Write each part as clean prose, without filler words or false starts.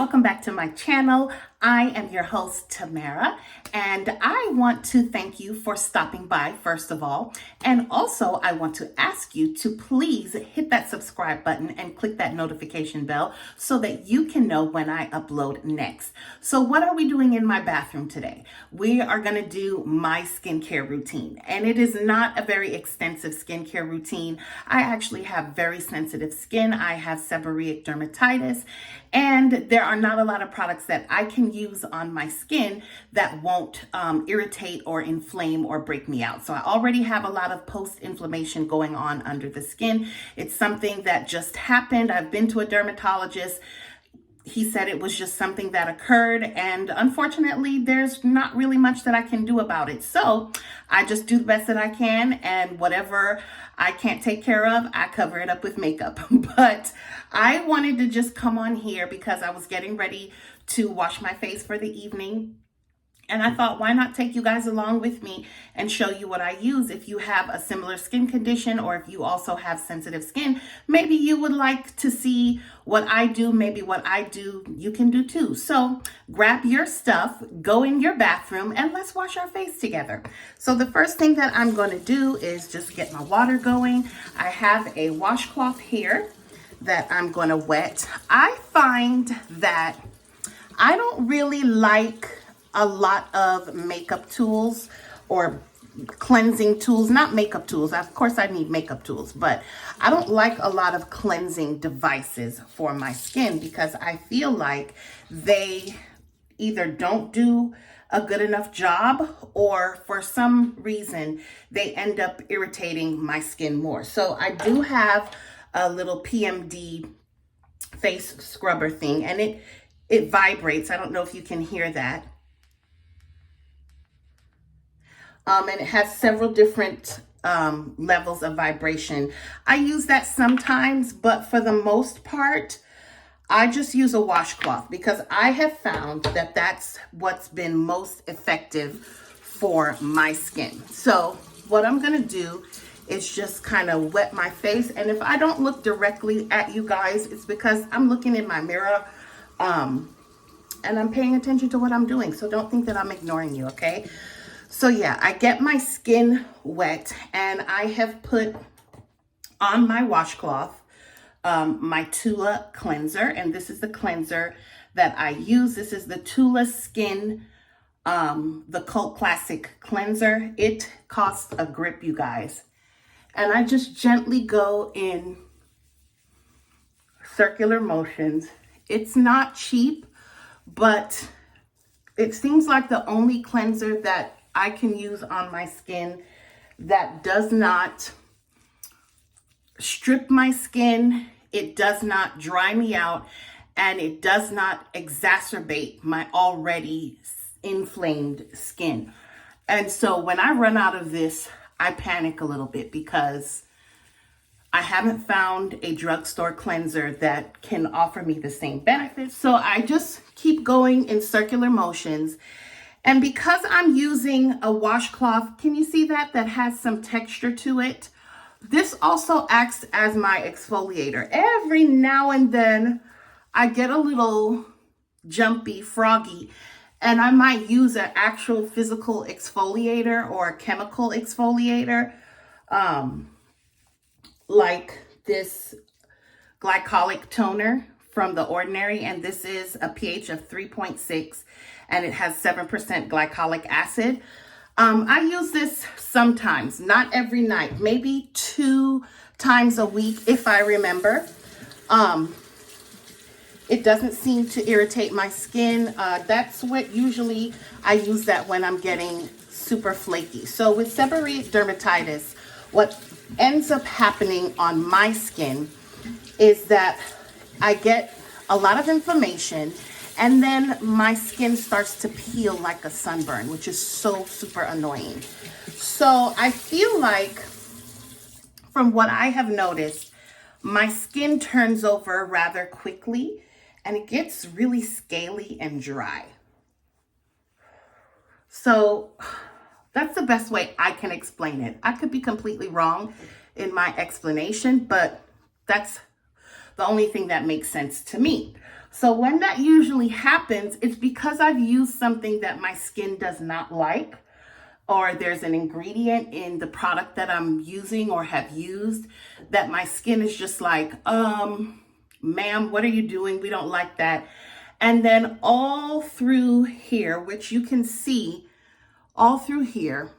welcome back to my channel. I am your host, Tamara, and I want to thank you for stopping by, first of all. And also, I want to ask you to please hit that subscribe button and click that notification bell so that you can know when I upload next. So what are we doing in my bathroom today? We are going to do my skincare routine, and it is not a very extensive skincare routine. I actually have very sensitive skin. I have seborrheic dermatitis, and there are not a lot of products that I can use on my skin that won't irritate or inflame or break me out. So I already have a lot of post-inflammation going on under the skin. It's something that just happened. I've been to a dermatologist. He said it was just something that occurred, and unfortunately there's not really much that I can do about it. So I just do the best that I can, and whatever I can't take care of, I cover it up with makeup. But I wanted to just come on here because I was getting ready to wash my face for the evening. And I thought, why not take you guys along with me and show you what I use? If you have a similar skin condition, or if you also have sensitive skin, maybe you would like to see what I do. Maybe what I do, you can do too. So grab your stuff, go in your bathroom, and let's wash our face together. So the first thing that I'm going to do is just get my water going. I have a washcloth here that I'm going to wet. I find that I don't really like a lot of makeup tools or cleansing tools, not makeup tools. Of course I need makeup tools, but I don't like a lot of cleansing devices for my skin because I feel like they either don't do a good enough job, or for some reason they end up irritating my skin more. So I do have a little PMD face scrubber thing, and it vibrates. I don't know if you can hear that. And it has several different levels of vibration. I use that sometimes, but for the most part, I just use a washcloth because I have found that that's what's been most effective for my skin. So what I'm going to do is just kind of wet my face. And if I don't look directly at you guys, it's because I'm looking in my mirror and I'm paying attention to what I'm doing. So don't think that I'm ignoring you, okay? So yeah, I get my skin wet, and I have put on my washcloth my Tula Cleanser, and this is the cleanser that I use. This is the Tula Skin, the Cult Classic Cleanser. It costs a grip, you guys. And I just gently go in circular motions. It's not cheap, but it seems like the only cleanser that I can use on my skin that does not strip my skin, it does not dry me out, and it does not exacerbate my already inflamed skin. And so when I run out of this, I panic a little bit because I haven't found a drugstore cleanser that can offer me the same benefits. So I just keep going in circular motions. And because I'm using a washcloth, can you see that has some texture to it? This also acts as my exfoliator. Every now and then I get a little jumpy, froggy, and I might use an actual physical exfoliator or a chemical exfoliator, like this Glycolic Toner from The Ordinary, and this is a pH of 3.6, and it has 7% glycolic acid. I use this sometimes, not every night, maybe 2 times a week if I remember. It doesn't seem to irritate my skin. That's what usually I use that when I'm getting super flaky. So with seborrheic dermatitis, what ends up happening on my skin is that I get a lot of inflammation, and then my skin starts to peel like a sunburn, which is so super annoying. So I feel like, from what I have noticed, my skin turns over rather quickly, and it gets really scaly and dry. So that's the best way I can explain it. I could be completely wrong in my explanation, but that's the only thing that makes sense to me. So when that usually happens, it's because I've used something that my skin does not like, or there's an ingredient in the product that I'm using or have used that my skin is just like, ma'am, what are you doing? We don't like that. And then all through here, which you can see all through here,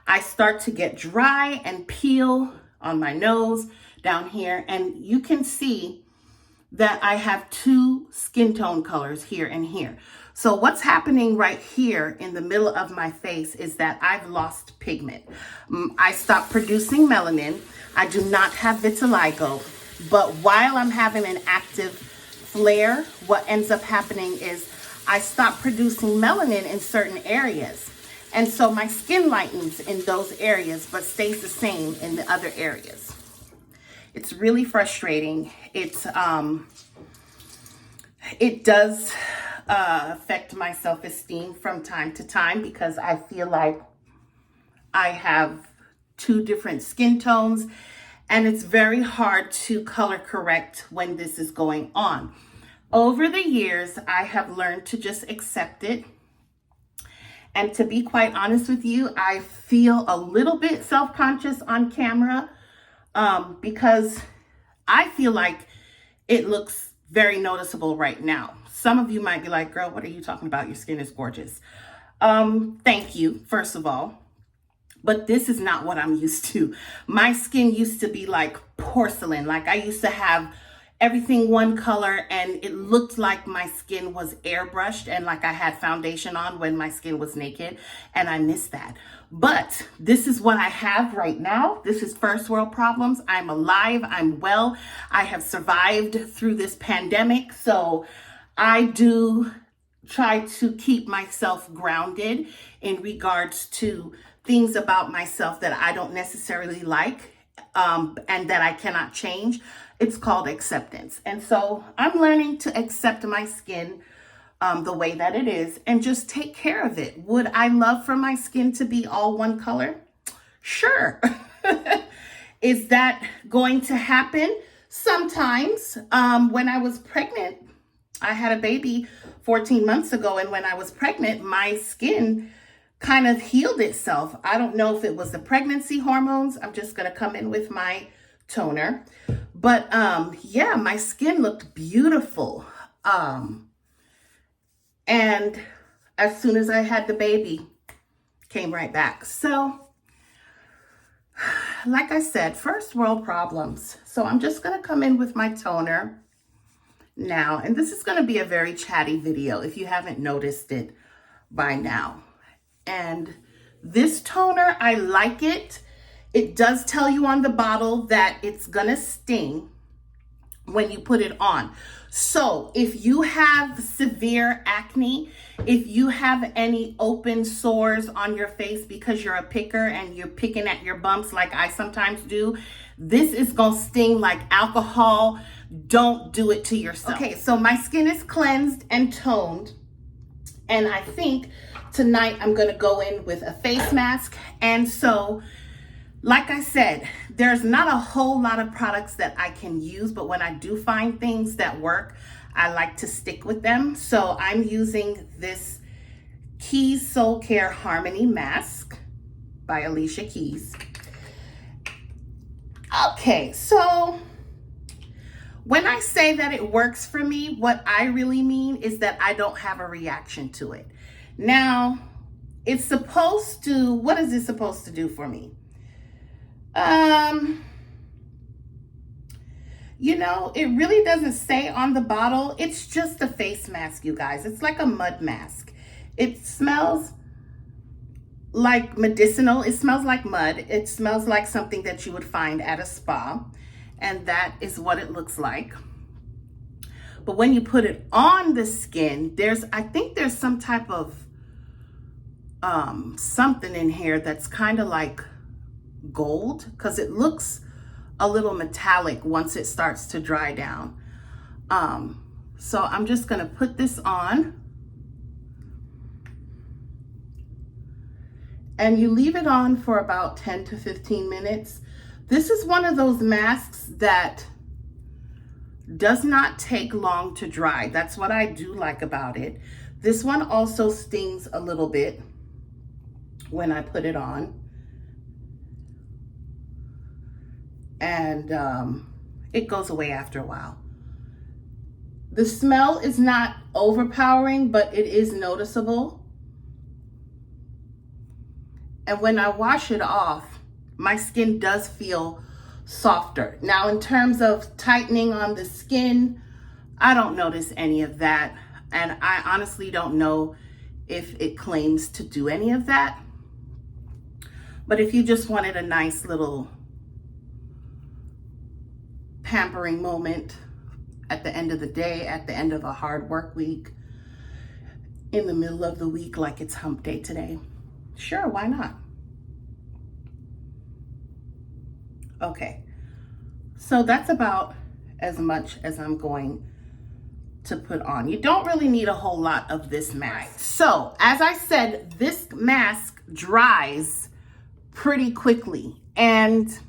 I start to get dry and peel on my nose down here. And you can see that I have two skin tone colors here and here. So what's happening right here in the middle of my face is that I've lost pigment. I stopped producing melanin. I do not have vitiligo, but while I'm having an active flare, what ends up happening is I stop producing melanin in certain areas. And so my skin lightens in those areas, but stays the same in the other areas. It's really frustrating. It does affect my self-esteem from time to time because I feel like I have two different skin tones, and it's very hard to color correct when this is going on. Over the years, I have learned to just accept it. And to be quite honest with you, I feel a little bit self-conscious on camera because I feel like it looks very noticeable right now. Some of you might be like, girl, what are you talking about? Your skin is gorgeous. Thank you, first of all. But this is not what I'm used to. My skin used to be like porcelain. Like I used to have everything one color, and it looked like my skin was airbrushed and like I had foundation on when my skin was naked, and I miss that. But this is what I have right now. This is first world problems. I'm alive, I'm well. I have survived through this pandemic, so I do try to keep myself grounded in regards to things about myself that I don't necessarily like and that I cannot change. It's called acceptance. And so I'm learning to accept my skin the way that it is and just take care of it. Would I love for my skin to be all one color? Sure. Is that going to happen? Sometimes. When I was pregnant, I had a baby 14 months ago, and when I was pregnant, my skin kind of healed itself. I don't know if it was the pregnancy hormones. I'm just going to come in with my toner. But yeah, my skin looked beautiful. And as soon as I had the baby, came right back. So like I said, first world problems. So I'm just going to come in with my toner now. And this is going to be a very chatty video if you haven't noticed it by now. And this toner, I like it. It does tell you on the bottle that it's gonna sting when you put it on. So if you have severe acne, if you have any open sores on your face because you're a picker and you're picking at your bumps like I sometimes do, this is gonna sting like alcohol. Don't do it to yourself. Okay, so my skin is cleansed and toned. And I think tonight I'm gonna go in with a face mask. And so, like I said, there's not a whole lot of products that I can use, but when I do find things that work, I like to stick with them. So I'm using this Keys Soulcare Harmony Mask by Alicia Keys. Okay, so when I say that it works for me, what I really mean is that I don't have a reaction to it. Now, it's supposed to, what is it supposed to do for me? You know, it really doesn't say on the bottle. It's just a face mask, you guys. It's like a mud mask. It smells like medicinal. It smells like mud. It smells like something that you would find at a spa. And that is what it looks like. But when you put it on the skin, I think there's some type of something in here that's kind of like gold, because it looks a little metallic once it starts to dry down. So I'm just gonna put this on, and you leave it on for about 10 to 15 minutes. This is one of those masks that Does not take long to dry. That's what I do like about it. This one also stings a little bit when I put it on. And it goes away after a while. The smell is not overpowering, but it is noticeable. And when I wash it off, my skin does feel softer. Now, in terms of tightening on the skin, I don't notice any of that. And I honestly don't know if it claims to do any of that. But if you just wanted a nice little pampering moment at the end of the day, at the end of a hard work week, in the middle of the week, like it's hump day today, sure, why not? Okay, so that's about as much as I'm going to put on. You don't really need a whole lot of this mask. So, as I said, this mask dries pretty quickly, and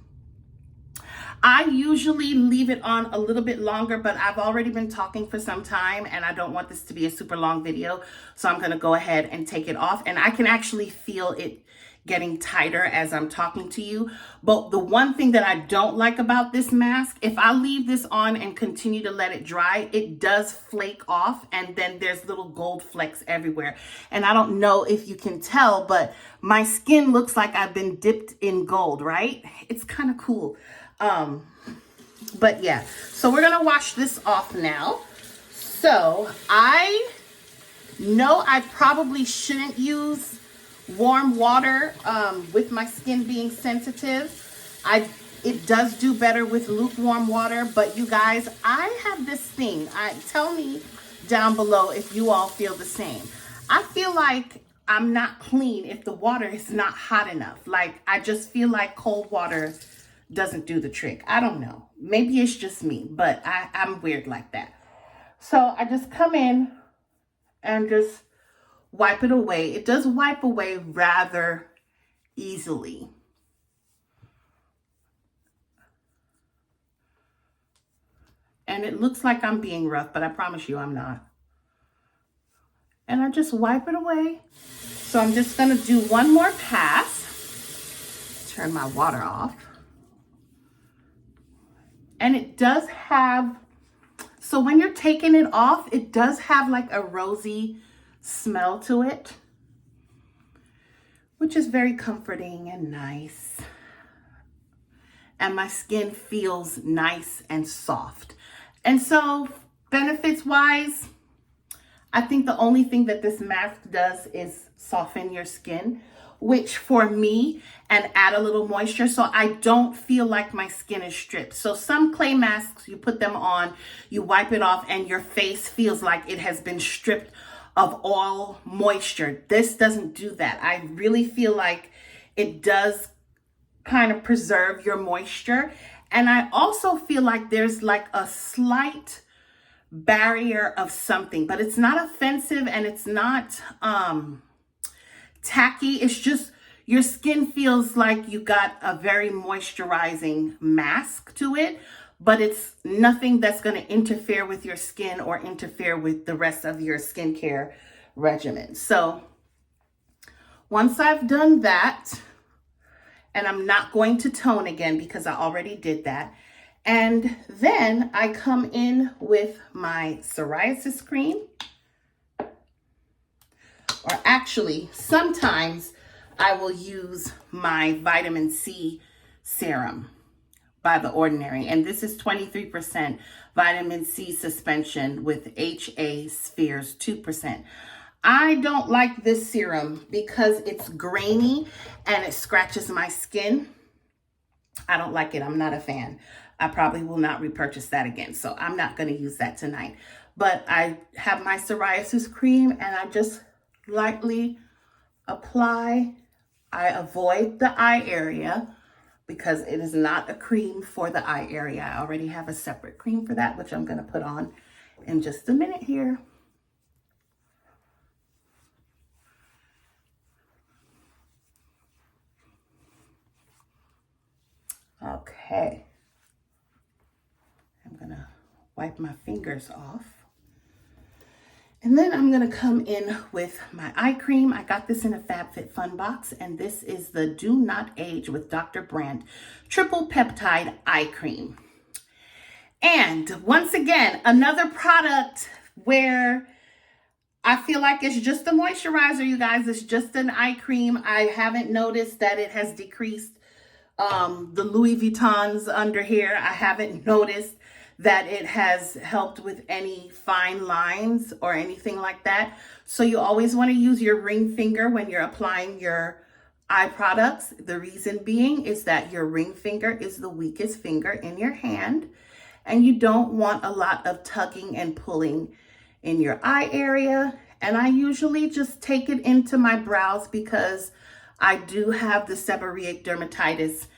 I usually leave it on a little bit longer, but I've already been talking for some time and I don't want this to be a super long video. So I'm going to go ahead and take it off, and I can actually feel it getting tighter as I'm talking to you. But the one thing that I don't like about this mask, if I leave this on and continue to let it dry, it does flake off, and then there's little gold flecks everywhere. And I don't know if you can tell, but my skin looks like I've been dipped in gold, right? It's kind of cool. But yeah, so we're gonna wash this off now. So I know I probably shouldn't use warm water with my skin being sensitive. It does do better with lukewarm water, but you guys, I have this thing. Tell me down below if you all feel the same. I feel like I'm not clean if the water is not hot enough. Like, I just feel like cold water doesn't do the trick. I don't know. Maybe it's just me, but I'm weird like that. So I just come in and just wipe it away. It does wipe away rather easily. And it looks like I'm being rough, but I promise you I'm not. And I just wipe it away. So I'm just gonna do one more pass. Turn my water off. And it does have, so when you're taking it off, it does have like a rosy smell to it, which is very comforting and nice. And my skin feels nice and soft. And so benefits wise, I think the only thing that this mask does is soften your skin, which for me, and add a little moisture so I don't feel like my skin is stripped. So some clay masks, you put them on, you wipe it off, and your face feels like it has been stripped of all moisture. This doesn't do that. I really feel like it does kind of preserve your moisture. And I also feel like there's like a slight barrier of something, but it's not offensive and it's not tacky. It's just your skin feels like you got a very moisturizing mask to it, but it's nothing that's going to interfere with your skin or interfere with the rest of your skincare regimen. So once I've done that, and I'm not going to tone again because I already did that, and then I come in with my psoriasis cream. Or actually, sometimes I will use my vitamin C serum by The Ordinary. And this is 23% vitamin C suspension with HA spheres 2%. I don't like this serum because it's grainy and it scratches my skin. I don't like it. I'm not a fan. I probably will not repurchase that again. So I'm not going to use that tonight. But I have my psoriasis cream and I just lightly apply. I avoid the eye area because it is not a cream for the eye area. I already have a separate cream for that, which I'm going to put on in just a minute here. Okay. I'm going to wipe my fingers off. And then I'm going to come in with my eye cream. I got this in a FabFitFun box, and this is the Do Not Age with Dr. Brandt Triple Peptide Eye Cream. And once again, another product where I feel like it's just a moisturizer, you guys. It's just an eye cream. I haven't noticed that it has decreased the Louis Vuittons under here. I haven't noticed that it has helped with any fine lines or anything like that. So you always want to use your ring finger when you're applying your eye products. The reason being is that your ring finger is the weakest finger in your hand, and you don't want a lot of tugging and pulling in your eye area. And I usually just take it into my brows because I do have the seborrheic dermatitis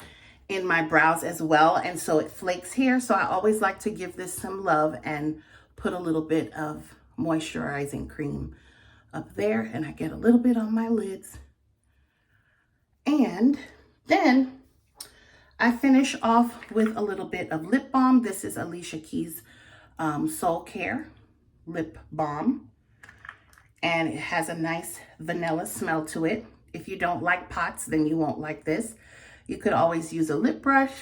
in my brows as well, and so it flakes here. So I always like to give this some love and put a little bit of moisturizing cream up there, and I get a little bit on my lids. And then I finish off with a little bit of lip balm. This is Alicia Keys' Soulcare lip balm, and it has a nice vanilla smell to it. If you don't like pots, then you won't like this. You could always use a lip brush.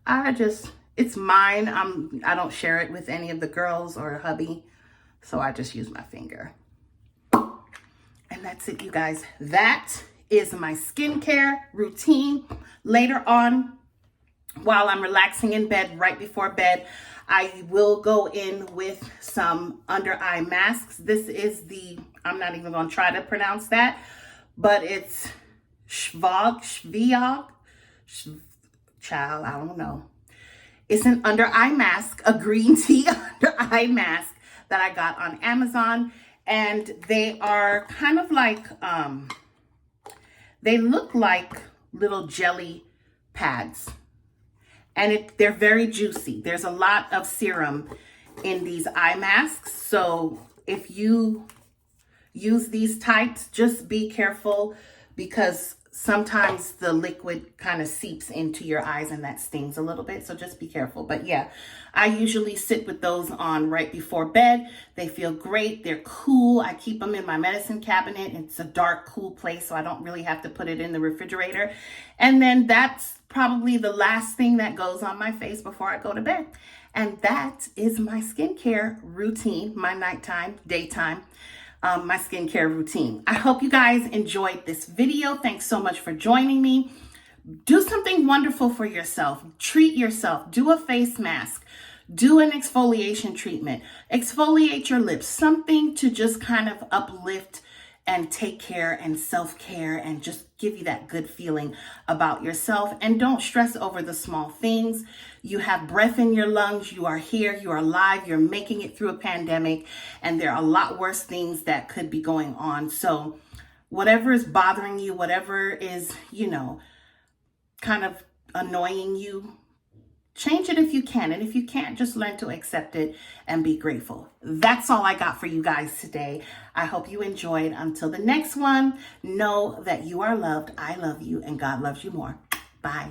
It's mine. I don't share it with any of the girls or hubby, so I just use my finger. And that's it, you guys. That is my skincare routine. Later on, while I'm relaxing in bed, right before bed, I will go in with some under eye masks. This is I'm not even gonna try to pronounce that, but it's Schviag, child, I don't know. It's an under eye mask, a green tea under eye mask that I got on Amazon. And they are kind of like, they look like little jelly pads. And they're very juicy. There's a lot of serum in these eye masks. So if you use these types, just be careful, because sometimes the liquid kind of seeps into your eyes and that stings a little bit. So just be careful. But yeah, I usually sit with those on right before bed. They feel great. They're cool. I keep them in my medicine cabinet. It's a dark, cool place, so I don't really have to put it in the refrigerator. And then that's probably the last thing that goes on my face before I go to bed. And that is my skincare routine, my nighttime, daytime, my skincare routine. I hope you guys enjoyed this video. Thanks so much for joining me. Do something wonderful for yourself. Treat yourself. Do a face mask. Do an exfoliation treatment. Exfoliate your lips. Something to just kind of uplift and take care and self-care and just give you that good feeling about yourself. And don't stress over the small things. You have breath in your lungs. You are here. You are alive. You're making it through a pandemic. And there are a lot worse things that could be going on. So whatever is bothering you, whatever is, kind of annoying you, change it if you can. And if you can't, just learn to accept it and be grateful. That's all I got for you guys today. I hope you enjoyed. Until the next one, know that you are loved. I love you, and God loves you more. Bye.